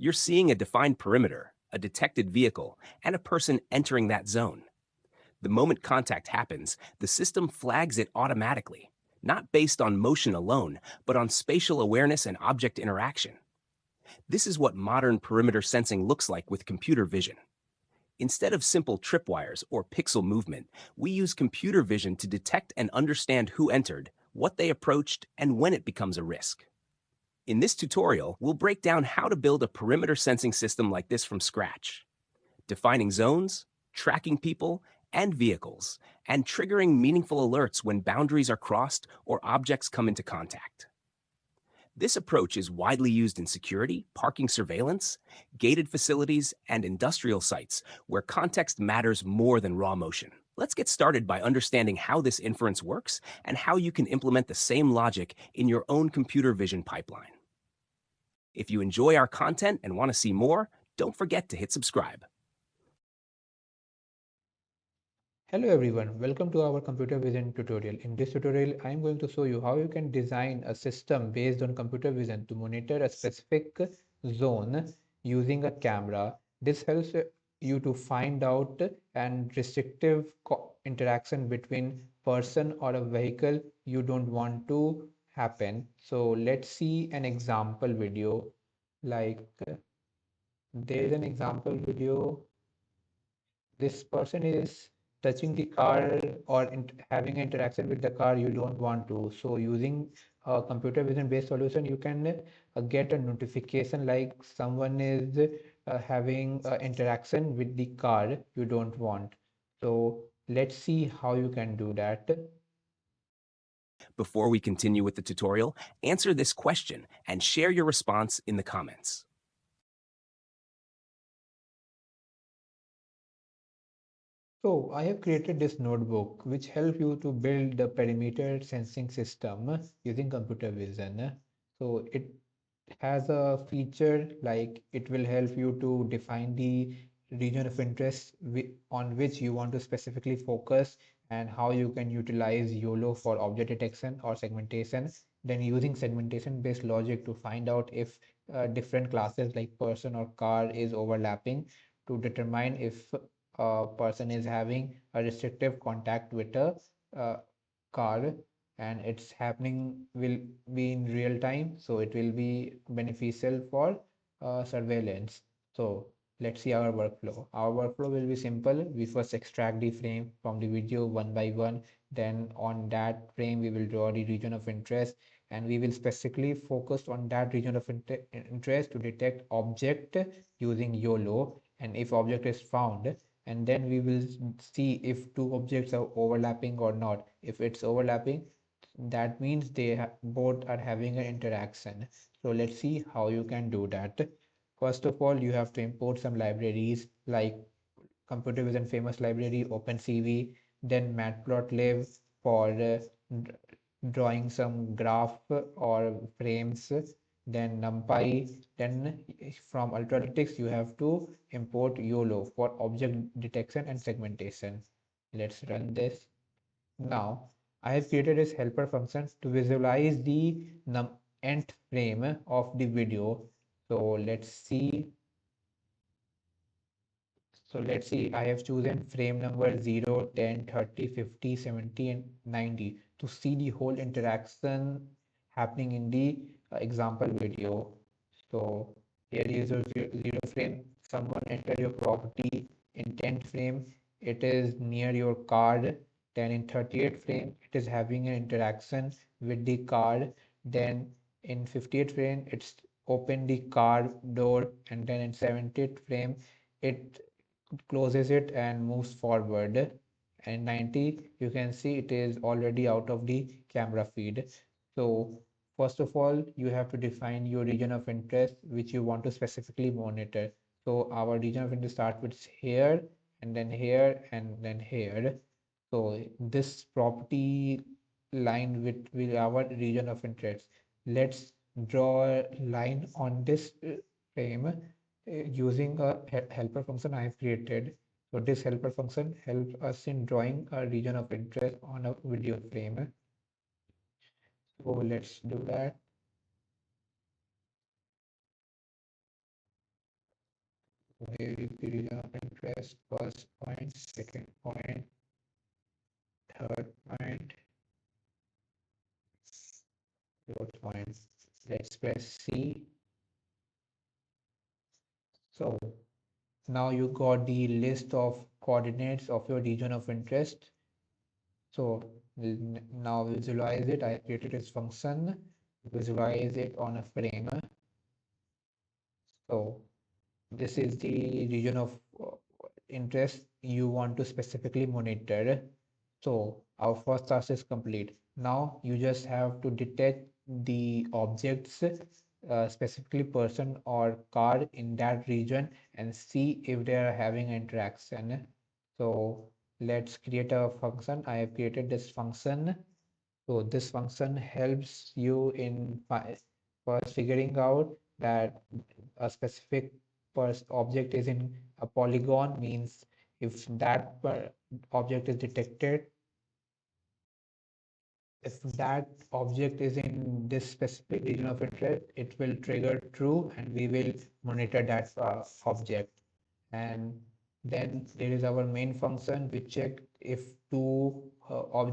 You're seeing a defined perimeter, a detected vehicle, and a person entering that zone. The moment contact happens, the system flags it automatically, not based on motion alone, but on spatial awareness and object interaction. This is what modern perimeter sensing looks like with computer vision. Instead of simple tripwires or pixel movement, we use computer vision to detect and understand who entered, what they approached, and when it becomes a risk. In this tutorial, we'll break down how to build a perimeter sensing system like this from scratch, defining zones, tracking people and vehicles, and triggering meaningful alerts when boundaries are crossed or objects come into contact. This approach is widely used in security, parking surveillance, gated facilities, and industrial sites where context matters more than raw motion. Let's get started by understanding how this inference works and how you can implement the same logic in your own computer vision pipeline. If you enjoy our content and want to see more, don't forget to hit subscribe. Hello everyone, welcome to our computer vision tutorial. In this tutorial, I am going to show you how you can design a system based on computer vision to monitor a specific zone using a camera. This helps you to find out and restrictive interaction between person or a vehicle you don't want to happen. So let's see an example video. Like there's an example video. This person is touching the car or having an interaction with the car you don't want to. So using a computer vision based solution, you can get a notification like someone is having interaction with the car you don't want. So let's see how you can do that. Before we continue with the tutorial, answer this question and share your response in the comments. So I have created this notebook which helps you to build the perimeter sensing system using computer vision. So it has a feature like it will help you to define the region of interest on which you want to specifically focus and how you can utilize YOLO for object detection or segmentation. Then using segmentation based logic to find out if different classes like person or car is overlapping to determine if a person is having a restrictive contact with a uh, car and it's happening will be in real time, so it will be beneficial for surveillance. So let's see our workflow. Our workflow will be simple. We first extract the frame from the video one by one, then on that frame we will draw the region of interest and we will specifically focus on that region of interest to detect object using YOLO, and if object is found, and then we will see if two objects are overlapping or not. If it's overlapping, that means both are having an interaction. So let's see how you can do that. First of all, you have to import some libraries like computer vision famous library OpenCV, then matplotlib for drawing some graph or frames, then numpy, then from ultralytics you have to import YOLO for object detection and segmentation. Let's run this. Now I have created this helper function to visualize the nth frame of the video. So let's see. So let's see, I have chosen frame number 0, 10, 30, 50, 70, and 90 to see the whole interaction happening in the example video. So here is your 0 frame. Someone entered your property in 10th frame. It is near your card. Then in 38th frame, it is having an interaction with the card. Then in 58th frame, it's opened the car door. And then in 70th frame, it closes it and moves forward, and 90 you can see it is already out of the camera feed. So first of all you have to define your region of interest which you want to specifically monitor. So our region of interest starts with here and then here and then here. So this property line with our region of interest, let's draw a line on this frame using a helper function I have created. So this helper function helps us in drawing a region of interest on a video frame. So let's do that. where will be region of interest, first point, second point, third point, fourth point. Let's press C. So now you got the list of coordinates of your region of interest. So now visualize it. I created this function, visualize it on a frame. So this is the region of interest you want to specifically monitor. So our first task is complete. Now you just have to detect the objects, specifically person or car in that region, and see if they are having interaction. So let's create a function. I have created this function. So this function helps you in first figuring out that a specific object is in a polygon, means if that object is detected, if that object is in this specific region of interest, it will trigger true and we will monitor that object. And then there is our main function which check if two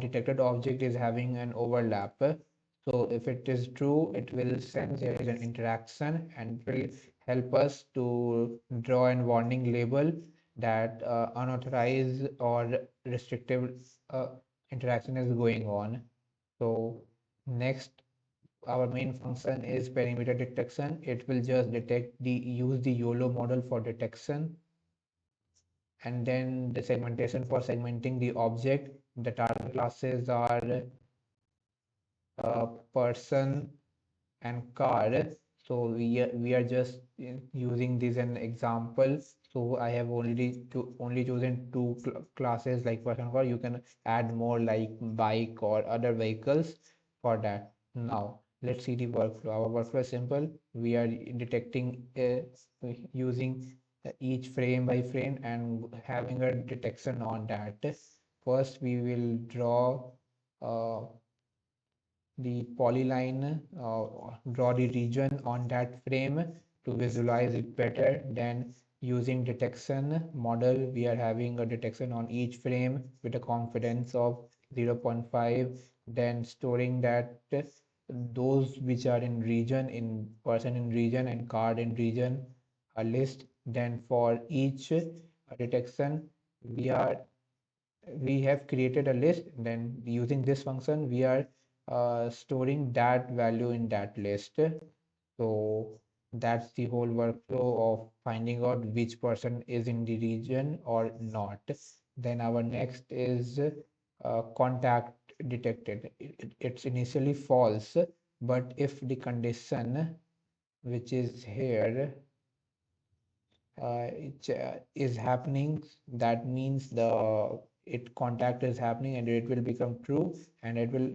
detected object is having an overlap. So if it is true, it will sense there is an interaction and will help us to draw a warning label that unauthorized or restrictive interaction is going on. So next, our main function is perimeter detection. It will just use the YOLO model for detection, and then the segmentation for segmenting the object. The target classes are person and car. So we are just using this an example. So I have only chosen two classes like person car. You can add more like bike or other vehicles for that. Now let's see the workflow. Our workflow is simple. We are detecting using each frame by frame and having a detection on that. First we will draw uh, the polyline, draw the region on that frame to visualize it better. Then using detection model, we are having a detection on each frame with a confidence of 0.5, then storing that those which are in region, in person in region and card in region, a list. Then for each detection, we have created a list. Then using this function we are storing that value in that list. So that's the whole workflow of finding out which person is in the region or not. Then our next is contact detected. It's initially false, but if the condition which is here is happening, that means the it contact is happening and it will become true, and it will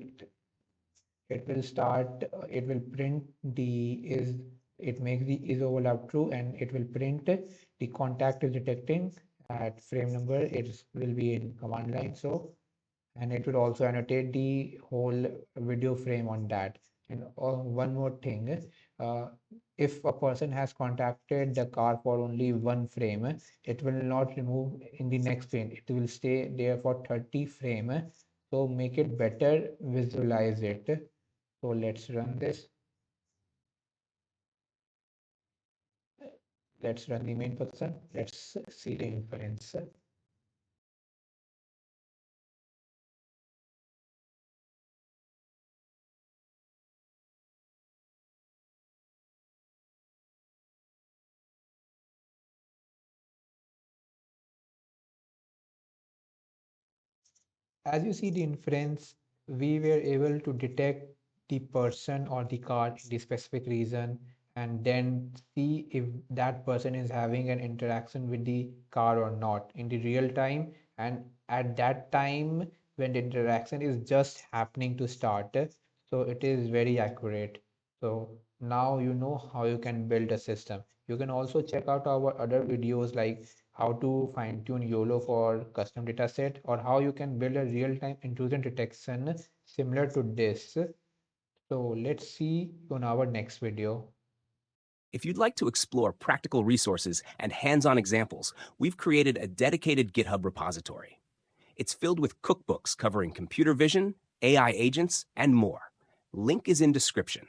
print the is it makes the is overlap true, and it will print the contact is detecting at frame number. It will be in command line. So, and it will also annotate the whole video frame on that. And one more thing, uh, if a person has contacted the car for only one frame, it will not remove in the next frame. It will stay there for 30 frame. So make it better, visualize it. So let's run this. Let's run the main function. Let's see the inference. As you see the inference, we were able to detect the person or the card in the specific region, and then see if that person is having an interaction with the car or not in the real time, and at that time when the interaction is just happening to start. So it is very accurate. So now you know how you can build a system. You can also check out our other videos like how to fine tune YOLO for custom data set, or how you can build a real-time intrusion detection similar to this. So let's see on our next video. If you'd like to explore practical resources and hands-on examples, we've created a dedicated GitHub repository. It's filled with cookbooks covering computer vision, AI agents, and more. Link is in description.